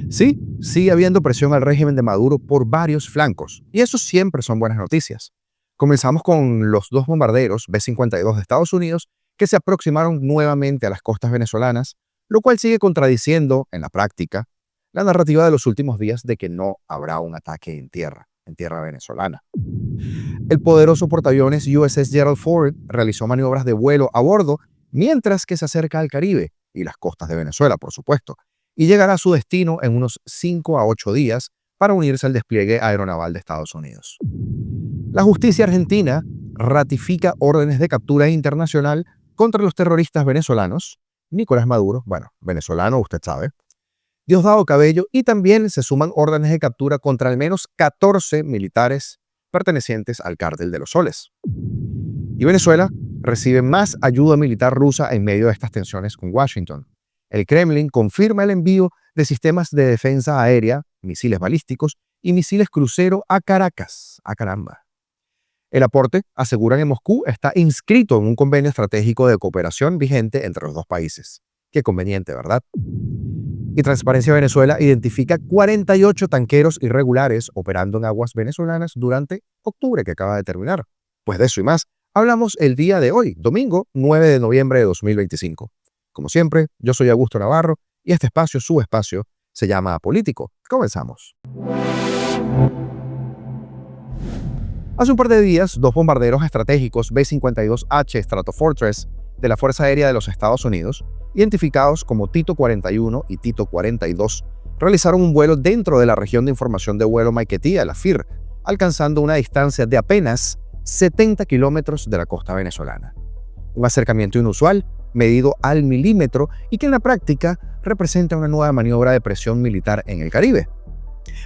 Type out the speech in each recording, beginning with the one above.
Sí, sigue habiendo presión al régimen de Maduro por varios flancos, y eso siempre son buenas noticias. Comenzamos con los dos bombarderos B-52 de Estados Unidos que se aproximaron nuevamente a las costas venezolanas, lo cual sigue contradiciendo, en la práctica, la narrativa de los últimos días de que no habrá un ataque en tierra venezolana. El poderoso portaaviones USS Gerald Ford realizó maniobras de vuelo a bordo mientras que se acerca al Caribe y las costas de Venezuela, por supuesto, y llegará a su destino en unos 5 a 8 días para unirse al despliegue aeronaval de Estados Unidos. La justicia argentina ratifica órdenes de captura internacional contra los terroristas venezolanos, Nicolás Maduro, bueno, venezolano, usted sabe, Diosdado Cabello, y también se suman órdenes de captura contra al menos 14 militares pertenecientes al Cártel de los Soles. Y Venezuela recibe más ayuda militar rusa en medio de estas tensiones con Washington. El Kremlin confirma el envío de sistemas de defensa aérea, misiles balísticos y misiles crucero a Caracas. ¡Ah, caramba! El aporte, aseguran en Moscú, está inscrito en un convenio estratégico de cooperación vigente entre los dos países. Qué conveniente, ¿verdad? Y Transparencia Venezuela identifica 48 tanqueros irregulares operando en aguas venezolanas durante octubre que acaba de terminar. Pues de eso y más hablamos el día de hoy, domingo 9 de noviembre de 2025. Como siempre, yo soy Augusto Navarro y este espacio, su espacio, se llama Apolítico. Comenzamos. Hace un par de días, dos bombarderos estratégicos B-52H Stratofortress de la Fuerza Aérea de los Estados Unidos, identificados como Tito 41 y Tito 42, realizaron un vuelo dentro de la región de información de vuelo Maiquetía, la FIR, alcanzando una distancia de apenas 70 kilómetros de la costa venezolana. Un acercamiento inusual, medido al milímetro y que en la práctica representa una nueva maniobra de presión militar en el Caribe.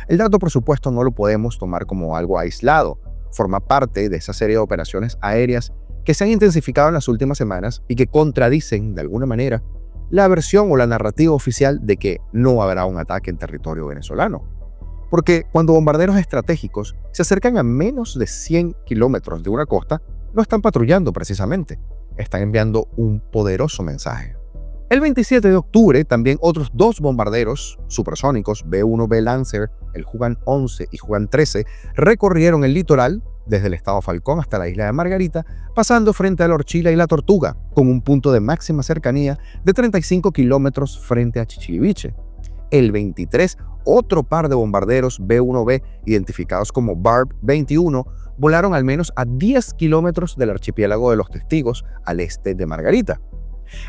El dato, por supuesto, no lo podemos tomar como algo aislado. Forma parte de esa serie de operaciones aéreas que se han intensificado en las últimas semanas y que contradicen, de alguna manera, la versión o la narrativa oficial de que no habrá un ataque en territorio venezolano. Porque cuando bombarderos estratégicos se acercan a menos de 100 kilómetros de una costa, no están patrullando precisamente, están enviando un poderoso mensaje. El 27 de octubre, también otros dos bombarderos supersónicos, B-1B Lancer, el Jugan 11 y Jugan 13, recorrieron el litoral desde el estado Falcón hasta la isla de Margarita, pasando frente a la Orchila y la Tortuga, con un punto de máxima cercanía de 35 kilómetros frente a Chichiliviche. El 23, otro par de bombarderos B-1B, identificados como Barb 21, volaron al menos a 10 kilómetros del archipiélago de los Testigos, al este de Margarita.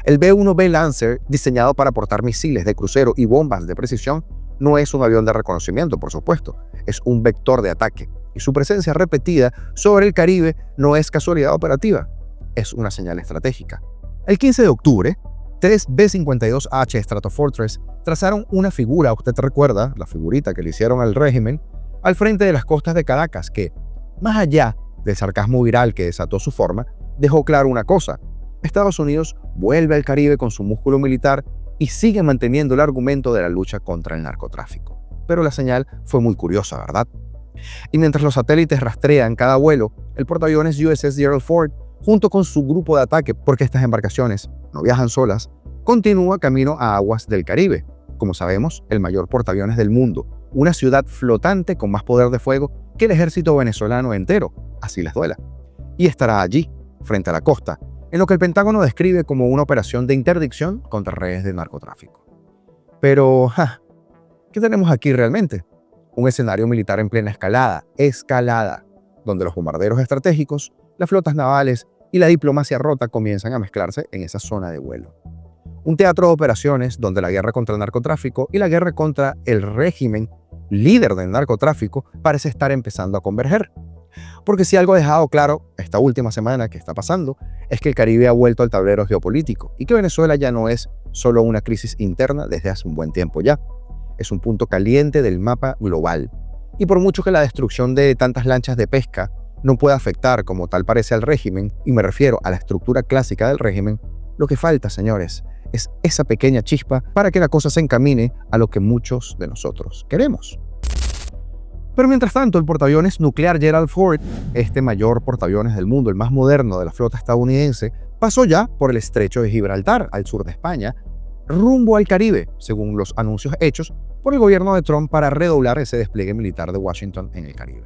El B-1B Lancer, diseñado para portar misiles de crucero y bombas de precisión, no es un avión de reconocimiento, por supuesto, es un vector de ataque, y su presencia repetida sobre el Caribe no es casualidad operativa, es una señal estratégica. El 15 de octubre, tres B-52H Stratofortress trazaron una figura, usted recuerda, la figurita que le hicieron al régimen, al frente de las costas de Caracas, que, más allá del sarcasmo viral que desató su forma, dejó claro una cosa: Estados Unidos vuelve al Caribe con su músculo militar y sigue manteniendo el argumento de la lucha contra el narcotráfico. Pero la señal fue muy curiosa, ¿verdad? Y mientras los satélites rastrean cada vuelo, el portaaviones USS Gerald Ford, junto con su grupo de ataque, porque estas embarcaciones no viajan solas, continúa camino a aguas del Caribe. Como sabemos, el mayor portaaviones del mundo, una ciudad flotante con más poder de fuego que el ejército venezolano entero, así les duela. Y estará allí, frente a la costa, en lo que el Pentágono describe como una operación de interdicción contra redes de narcotráfico. Pero, ¿qué tenemos aquí realmente? Un escenario militar en plena escalada, donde los bombarderos estratégicos, las flotas navales y la diplomacia rota comienzan a mezclarse en esa zona de vuelo. Un teatro de operaciones donde la guerra contra el narcotráfico y la guerra contra el régimen líder del narcotráfico parece estar empezando a converger. Porque si algo ha dejado claro esta última semana que está pasando, es que el Caribe ha vuelto al tablero geopolítico y que Venezuela ya no es solo una crisis interna desde hace un buen tiempo ya. Es un punto caliente del mapa global. Y por mucho que la destrucción de tantas lanchas de pesca no pueda afectar como tal parece al régimen, y me refiero a la estructura clásica del régimen, lo que falta, señores, es esa pequeña chispa para que la cosa se encamine a lo que muchos de nosotros queremos. Pero mientras tanto, el portaaviones nuclear Gerald Ford, este mayor portaaviones del mundo, el más moderno de la flota estadounidense, pasó ya por el estrecho de Gibraltar, al sur de España, rumbo al Caribe, según los anuncios hechos por el gobierno de Trump para redoblar ese despliegue militar de Washington en el Caribe.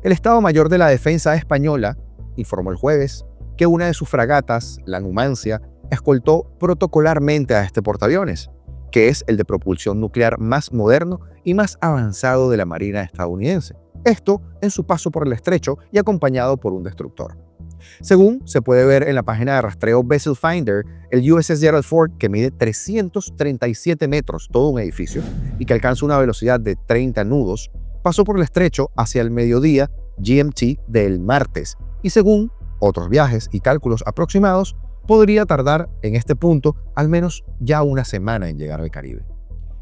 El Estado Mayor de la Defensa Española informó el jueves que una de sus fragatas, la Numancia, escoltó protocolarmente a este portaaviones, que es el de propulsión nuclear más moderno y más avanzado de la Marina estadounidense. Esto en su paso por el estrecho y acompañado por un destructor. Según se puede ver en la página de rastreo Vessel Finder, el USS Gerald Ford, que mide 337 metros, todo un edificio, y que alcanza una velocidad de 30 nudos, pasó por el estrecho hacia el mediodía GMT del martes, y según otros viajes y cálculos aproximados, podría tardar en este punto al menos ya una semana en llegar al Caribe.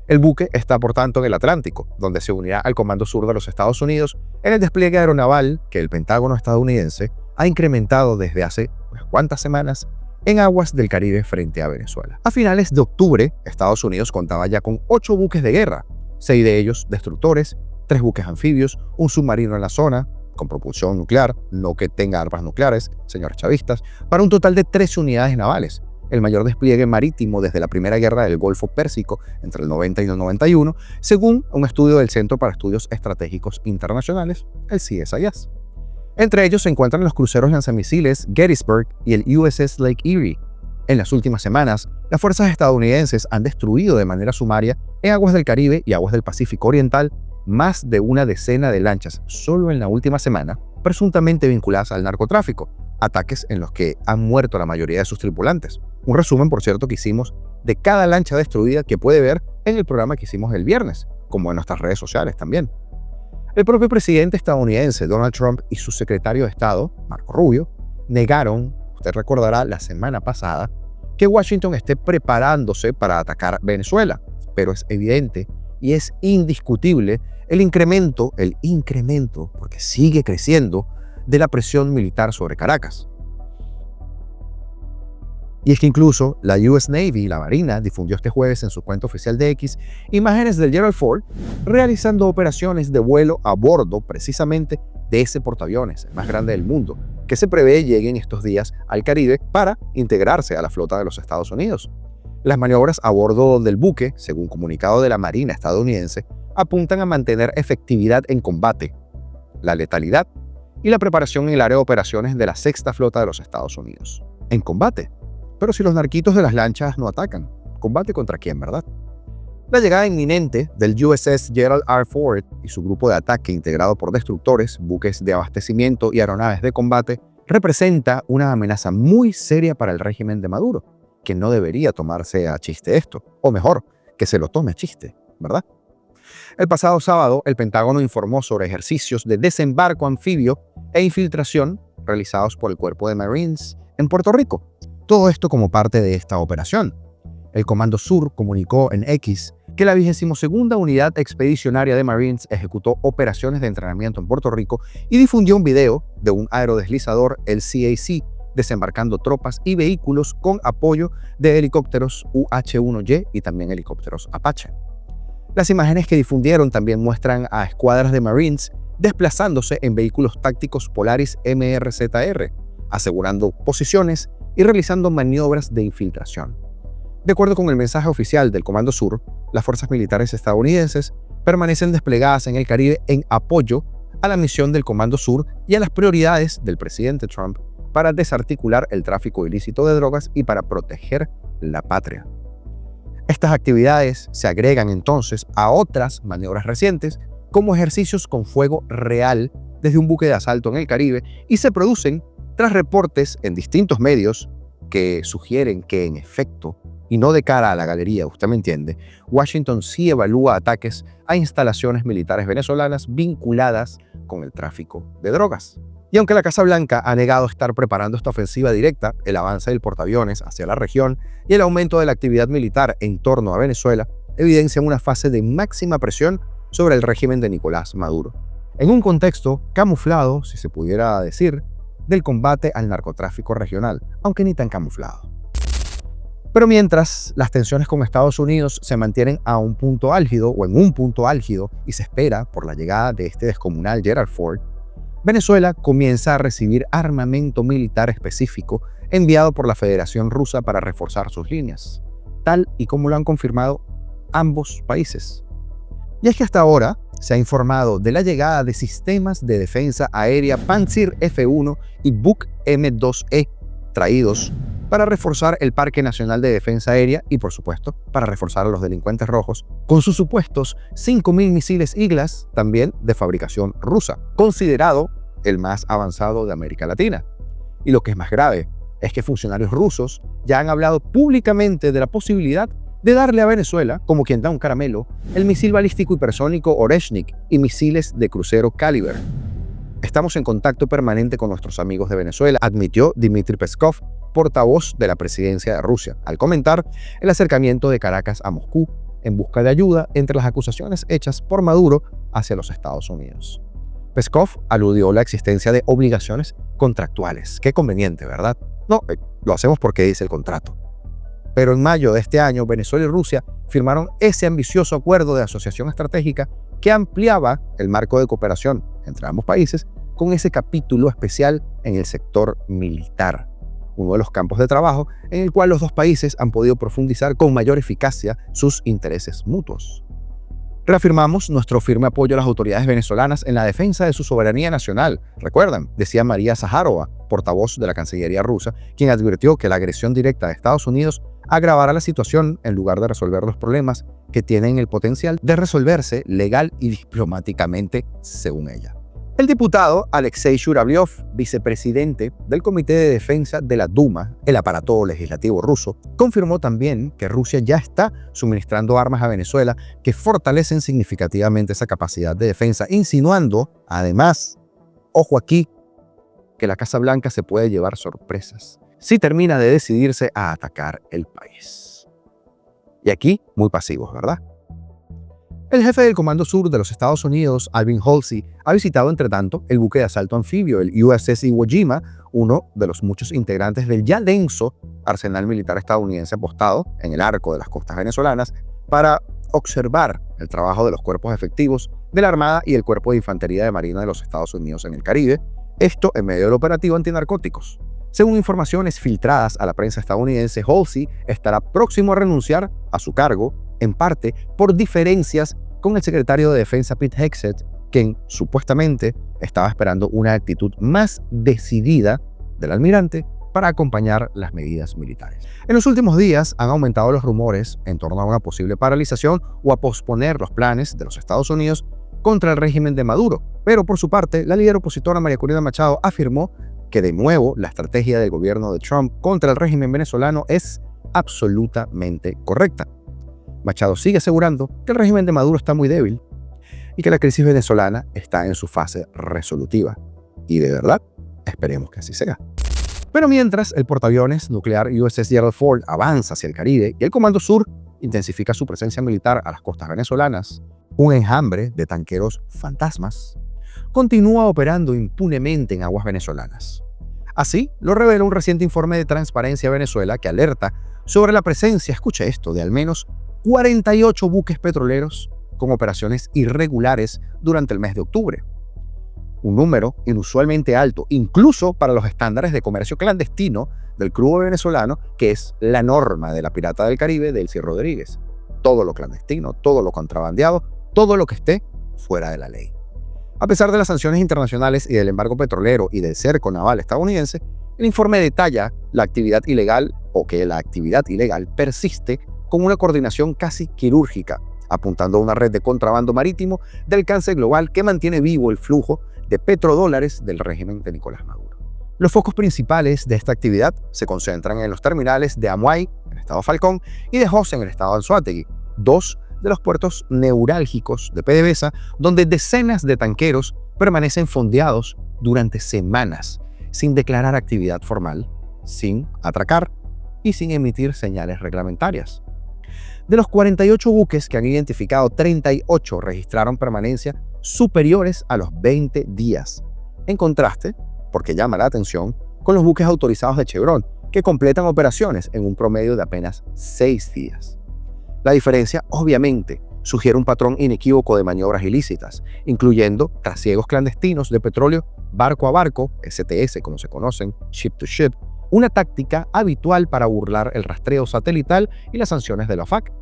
El buque está, por tanto, en el Atlántico, donde se unirá al Comando Sur de los Estados Unidos en el despliegue aeronaval que el Pentágono estadounidense ha incrementado desde hace unas cuantas semanas en aguas del Caribe frente a Venezuela. A finales de octubre, Estados Unidos contaba ya con 8 buques de guerra, 6 de ellos destructores, 3 buques anfibios, un submarino en la zona, con propulsión nuclear, no que tenga armas nucleares, señores chavistas, para un total de 13 unidades navales, el mayor despliegue marítimo desde la Primera Guerra del Golfo Pérsico entre el 90 y el 91, según un estudio del Centro para Estudios Estratégicos Internacionales, el CSIS. Entre ellos se encuentran los cruceros lanzamisiles Gettysburg y el USS Lake Erie. En las últimas semanas, las fuerzas estadounidenses han destruido de manera sumaria en aguas del Caribe y aguas del Pacífico Oriental más de una decena de lanchas solo en la última semana, presuntamente vinculadas al narcotráfico, ataques en los que han muerto la mayoría de sus tripulantes. Un resumen, por cierto, que hicimos de cada lancha destruida que puede ver en el programa que hicimos el viernes, como en nuestras redes sociales también. El propio presidente estadounidense, Donald Trump, y su secretario de Estado, Marco Rubio, negaron, usted recordará la semana pasada, que Washington esté preparándose para atacar Venezuela, pero es evidente y es indiscutible el incremento, porque sigue creciendo, de la presión militar sobre Caracas. Y es que incluso la US Navy, la Marina, difundió este jueves en su cuenta oficial de X imágenes del Gerald Ford realizando operaciones de vuelo a bordo precisamente de ese portaaviones, el más grande del mundo, que se prevé llegue en estos días al Caribe para integrarse a la flota de los Estados Unidos. Las maniobras a bordo del buque, según comunicado de la Marina estadounidense, apuntan a mantener efectividad en combate, la letalidad y la preparación en el área de operaciones de la Sexta Flota de los Estados Unidos. En combate. Pero si los narquitos de las lanchas no atacan, ¿combate contra quién, verdad? La llegada inminente del USS Gerald R. Ford y su grupo de ataque integrado por destructores, buques de abastecimiento y aeronaves de combate representa una amenaza muy seria para el régimen de Maduro, que no debería tomarse a chiste esto, o mejor, que se lo tome a chiste, ¿verdad? El pasado sábado, el Pentágono informó sobre ejercicios de desembarco anfibio e infiltración realizados por el Cuerpo de Marines en Puerto Rico. Todo esto como parte de esta operación. El Comando Sur comunicó en X que la 22ª Unidad Expedicionaria de Marines ejecutó operaciones de entrenamiento en Puerto Rico y difundió un video de un aerodeslizador, el CAC, desembarcando tropas y vehículos con apoyo de helicópteros UH-1Y y también helicópteros Apache. Las imágenes que difundieron también muestran a escuadras de Marines desplazándose en vehículos tácticos Polaris MRZR, asegurando posiciones y realizando maniobras de infiltración. De acuerdo con el mensaje oficial del Comando Sur, las fuerzas militares estadounidenses permanecen desplegadas en el Caribe en apoyo a la misión del Comando Sur y a las prioridades del presidente Trump para desarticular el tráfico ilícito de drogas y para proteger la patria. Estas actividades se agregan entonces a otras maniobras recientes, como ejercicios con fuego real desde un buque de asalto en el Caribe, y se producen tras reportes en distintos medios que sugieren que, en efecto, y no de cara a la galería, usted me entiende, Washington sí evalúa ataques a instalaciones militares venezolanas vinculadas con el tráfico de drogas. Y aunque la Casa Blanca ha negado estar preparando esta ofensiva directa, el avance del portaaviones hacia la región y el aumento de la actividad militar en torno a Venezuela evidencian una fase de máxima presión sobre el régimen de Nicolás Maduro, en un contexto camuflado, si se pudiera decir, del combate al narcotráfico regional, aunque ni tan camuflado. Pero mientras las tensiones con Estados Unidos se mantienen a un punto álgido o en un punto álgido y se espera por la llegada de este descomunal Gerald Ford, Venezuela comienza a recibir armamento militar específico enviado por la Federación Rusa para reforzar sus líneas, tal y como lo han confirmado ambos países. Y es que hasta ahora se ha informado de la llegada de sistemas de defensa aérea Pantsir F-1 y Buk M-2E traídos para reforzar el Parque Nacional de Defensa Aérea y, por supuesto, para reforzar a los delincuentes rojos con sus supuestos 5.000 misiles Iglas, también de fabricación rusa, considerado el más avanzado de América Latina. Y lo que es más grave es que funcionarios rusos ya han hablado públicamente de la posibilidad de darle a Venezuela, como quien da un caramelo, el misil balístico hipersónico Oreshnik y misiles de crucero Caliber. Estamos en contacto permanente con nuestros amigos de Venezuela, admitió Dmitry Peskov, portavoz de la presidencia de Rusia, al comentar el acercamiento de Caracas a Moscú en busca de ayuda entre las acusaciones hechas por Maduro hacia los Estados Unidos. Peskov aludió a la existencia de obligaciones contractuales. Qué conveniente, ¿verdad? No, lo hacemos porque dice el contrato. Pero en mayo de este año, Venezuela y Rusia firmaron ese ambicioso acuerdo de asociación estratégica que ampliaba el marco de cooperación entre ambos países con ese capítulo especial en el sector militar, uno de los campos de trabajo en el cual los dos países han podido profundizar con mayor eficacia sus intereses mutuos. Reafirmamos nuestro firme apoyo a las autoridades venezolanas en la defensa de su soberanía nacional. Recuerdan, decía María Zaharova, portavoz de la Cancillería rusa, quien advirtió que la agresión directa de Estados Unidos agravará la situación en lugar de resolver los problemas que tienen el potencial de resolverse legal y diplomáticamente, según ella. El diputado Alexei Shuravlyov, vicepresidente del Comité de Defensa de la Duma, el aparato legislativo ruso, confirmó también que Rusia ya está suministrando armas a Venezuela que fortalecen significativamente esa capacidad de defensa, insinuando, además, ojo aquí, que la Casa Blanca se puede llevar sorpresas si termina de decidirse a atacar el país. Y aquí, muy pasivos, ¿verdad? El jefe del Comando Sur de los Estados Unidos, Alvin Halsey, ha visitado, entre tanto, el buque de asalto anfibio, el USS Iwo Jima, uno de los muchos integrantes del ya denso arsenal militar estadounidense apostado en el arco de las costas venezolanas para observar el trabajo de los cuerpos efectivos de la Armada y el Cuerpo de Infantería de Marina de los Estados Unidos en el Caribe, esto en medio del operativo antinarcóticos. Según informaciones filtradas a la prensa estadounidense, Halsey estará próximo a renunciar a su cargo, en parte por diferencias con el secretario de Defensa Pete Hegseth, quien supuestamente estaba esperando una actitud más decidida del almirante para acompañar las medidas militares. En los últimos días han aumentado los rumores en torno a una posible paralización o a posponer los planes de los Estados Unidos contra el régimen de Maduro, pero por su parte, la líder opositora María Corina Machado afirmó que de nuevo la estrategia del gobierno de Trump contra el régimen venezolano es absolutamente correcta. Machado sigue asegurando que el régimen de Maduro está muy débil y que la crisis venezolana está en su fase resolutiva. Y de verdad, esperemos que así sea. Pero mientras el portaaviones nuclear USS Gerald Ford avanza hacia el Caribe y el Comando Sur intensifica su presencia militar a las costas venezolanas, un enjambre de tanqueros fantasmas continúa operando impunemente en aguas venezolanas. Así lo revela un reciente informe de Transparencia Venezuela que alerta sobre la presencia, escuche esto, de al menos 48 buques petroleros con operaciones irregulares durante el mes de octubre. Un número inusualmente alto, incluso para los estándares de comercio clandestino del crudo venezolano, que es la norma de la Pirata del Caribe de Elsie Rodríguez. Todo lo clandestino, todo lo contrabandeado, todo lo que esté fuera de la ley. A pesar de las sanciones internacionales y del embargo petrolero y del cerco naval estadounidense, el informe detalla la actividad ilegal o que la actividad ilegal persiste con una coordinación casi quirúrgica, apuntando a una red de contrabando marítimo de alcance global que mantiene vivo el flujo de petrodólares del régimen de Nicolás Maduro. Los focos principales de esta actividad se concentran en los terminales de Amuay, en el estado Falcón, y de José, en el estado Anzoátegui, dos de los puertos neurálgicos de PDVSA, donde decenas de tanqueros permanecen fondeados durante semanas, sin declarar actividad formal, sin atracar y sin emitir señales reglamentarias. De los 48 buques que han identificado, 38 registraron permanencia superiores a los 20 días. En contraste, porque llama la atención, con los buques autorizados de Chevron, que completan operaciones en un promedio de apenas 6 días. La diferencia, obviamente, sugiere un patrón inequívoco de maniobras ilícitas, incluyendo trasiegos clandestinos de petróleo barco a barco, STS como se conocen, ship to ship, una táctica habitual para burlar el rastreo satelital y las sanciones de la OFAC,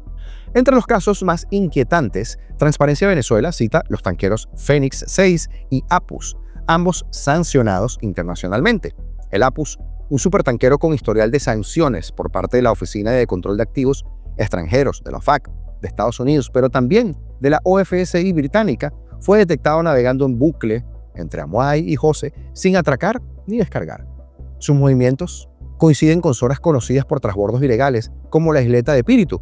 Entre los casos más inquietantes, Transparencia Venezuela cita los tanqueros Fénix 6 y Apus, ambos sancionados internacionalmente. El Apus, un supertanquero con historial de sanciones por parte de la Oficina de Control de Activos Extranjeros de la OFAC de Estados Unidos, pero también de la OFSI británica, fue detectado navegando en bucle entre Amuay y José sin atracar ni descargar. Sus movimientos coinciden con zonas conocidas por trasbordos ilegales como la isleta de Píritu,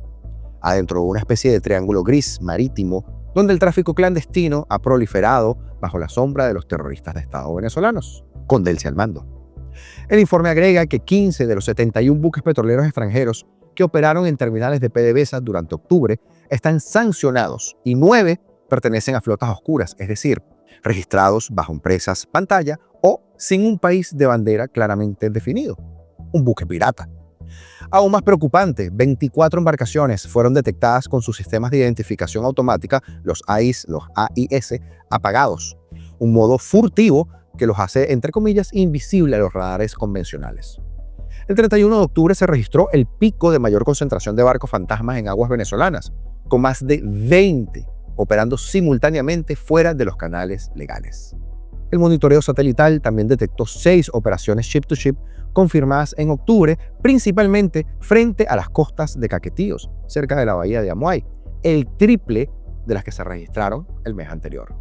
adentro de una especie de triángulo gris marítimo donde el tráfico clandestino ha proliferado bajo la sombra de los terroristas de Estado venezolanos, con Delcy al mando. El informe agrega que 15 de los 71 buques petroleros extranjeros que operaron en terminales de PDVSA durante octubre están sancionados y 9 pertenecen a flotas oscuras, es decir, registrados bajo empresas pantalla o sin un país de bandera claramente definido, un buque pirata. Aún más preocupante, 24 embarcaciones fueron detectadas con sus sistemas de identificación automática, los AIS, apagados, un modo furtivo que los hace, entre comillas, invisible a los radares convencionales. El 31 de octubre se registró el pico de mayor concentración de barcos fantasmas en aguas venezolanas, con más de 20 operando simultáneamente fuera de los canales legales. El monitoreo satelital también detectó 6 operaciones ship-to-ship confirmadas en octubre, principalmente frente a las costas de Caquetíos, cerca de la bahía de Amuay, el triple de las que se registraron el mes anterior.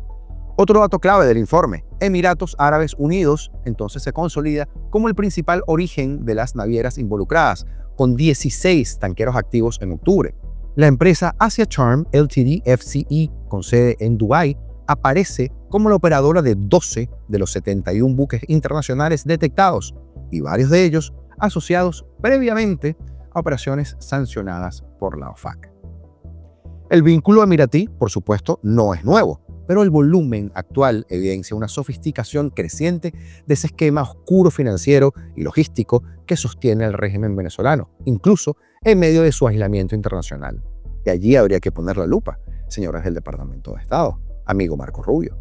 Otro dato clave del informe, Emiratos Árabes Unidos entonces se consolida como el principal origen de las navieras involucradas, con 16 tanqueros activos en octubre. La empresa Asia Charm Ltd FCE, con sede en Dubái, aparece como la operadora de 12 de los 71 buques internacionales detectados, y varios de ellos asociados previamente a operaciones sancionadas por la OFAC. El vínculo emiratí, por supuesto, no es nuevo, pero el volumen actual evidencia una sofisticación creciente de ese esquema oscuro financiero y logístico que sostiene el régimen venezolano, incluso en medio de su aislamiento internacional. Y allí habría que poner la lupa, señores del Departamento de Estado, amigo Marco Rubio.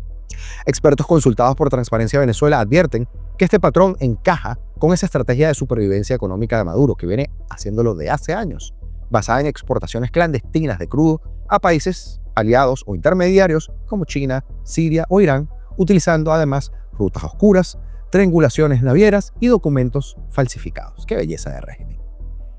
Expertos consultados por Transparencia Venezuela advierten que este patrón encaja con esa estrategia de supervivencia económica de Maduro, que viene haciéndolo de hace años, basada en exportaciones clandestinas de crudo a países aliados o intermediarios como China, Siria o Irán, utilizando además rutas oscuras, triangulaciones navieras y documentos falsificados. ¡Qué belleza de régimen!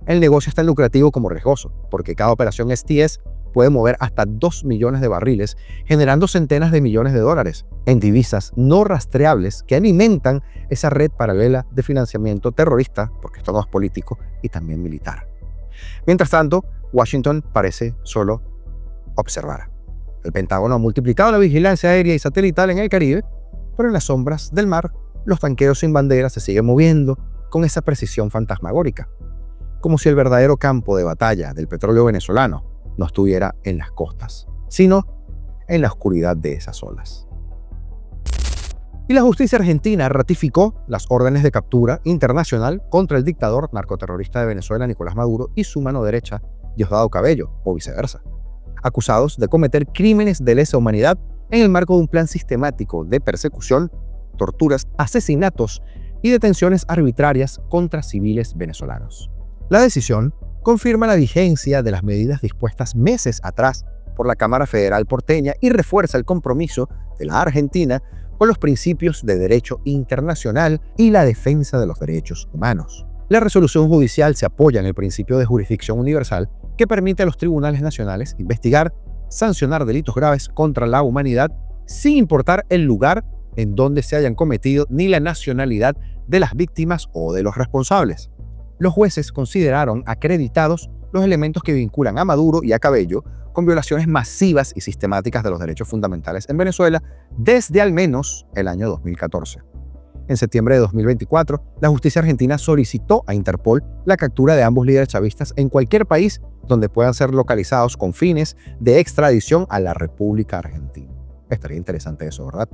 El negocio es tan lucrativo como riesgoso, porque cada operación STS puede mover hasta 2 millones de barriles, generando centenas de millones de dólares en divisas no rastreables que alimentan esa red paralela de financiamiento terrorista, porque esto no es político, y también militar. Mientras tanto, Washington parece solo observar. El Pentágono ha multiplicado la vigilancia aérea y satelital en el Caribe, pero en las sombras del mar, los tanqueros sin bandera se siguen moviendo con esa precisión fantasmagórica, como si el verdadero campo de batalla del petróleo venezolano no estuviera en las costas, sino en la oscuridad de esas olas. Y la justicia argentina ratificó las órdenes de captura internacional contra el dictador narcoterrorista de Venezuela, Nicolás Maduro, y su mano derecha, Diosdado Cabello, o viceversa, acusados de cometer crímenes de lesa humanidad en el marco de un plan sistemático de persecución, torturas, asesinatos y detenciones arbitrarias contra civiles venezolanos. La decisión confirma la vigencia de las medidas dispuestas meses atrás por la Cámara Federal porteña y refuerza el compromiso de la Argentina con los principios de derecho internacional y la defensa de los derechos humanos. La resolución judicial se apoya en el principio de jurisdicción universal que permite a los tribunales nacionales investigar, sancionar delitos graves contra la humanidad sin importar el lugar en donde se hayan cometido ni la nacionalidad de las víctimas o de los responsables. Los jueces consideraron acreditados los elementos que vinculan a Maduro y a Cabello con violaciones masivas y sistemáticas de los derechos fundamentales en Venezuela desde al menos el año 2014. En septiembre de 2024, la justicia argentina solicitó a Interpol la captura de ambos líderes chavistas en cualquier país donde puedan ser localizados con fines de extradición a la República Argentina. Estaría interesante eso, ¿verdad?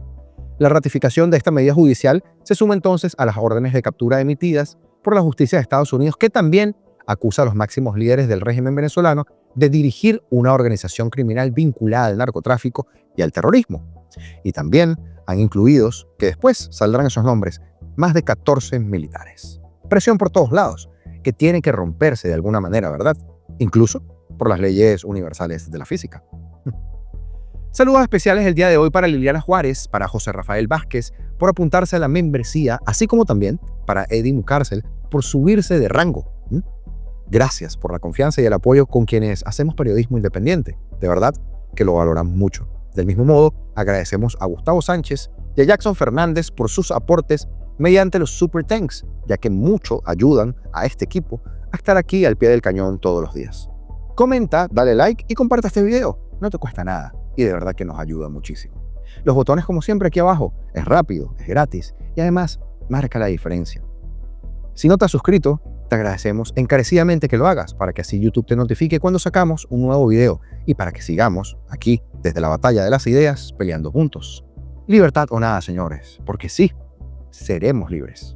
La ratificación de esta medida judicial se suma entonces a las órdenes de captura emitidas por la justicia de Estados Unidos, que también acusa a los máximos líderes del régimen venezolano de dirigir una organización criminal vinculada al narcotráfico y al terrorismo. Y también han incluidos, que después saldrán esos nombres, más de 14 militares. Presión por todos lados, que tiene que romperse de alguna manera, ¿verdad? Incluso por las leyes universales de la física. Saludos especiales el día de hoy para Liliana Juárez, para José Rafael Vázquez, por apuntarse a la membresía, así como también para Eddie Mucárcel, por subirse de rango. Gracias por la confianza y el apoyo con quienes hacemos periodismo independiente. De verdad que lo valoramos mucho. Del mismo modo, agradecemos a Gustavo Sánchez y a Jackson Fernández por sus aportes mediante los Super Thanks, ya que mucho ayudan a este equipo a estar aquí al pie del cañón todos los días. Comenta, dale like y comparte este video. No te cuesta nada y de verdad que nos ayuda muchísimo. Los botones, como siempre, aquí abajo. Es rápido, es gratis y además marca la diferencia. Si no te has suscrito, te agradecemos encarecidamente que lo hagas para que así YouTube te notifique cuando sacamos un nuevo video y para que sigamos aquí desde la batalla de las ideas peleando juntos. Libertad o nada, señores, porque sí, seremos libres.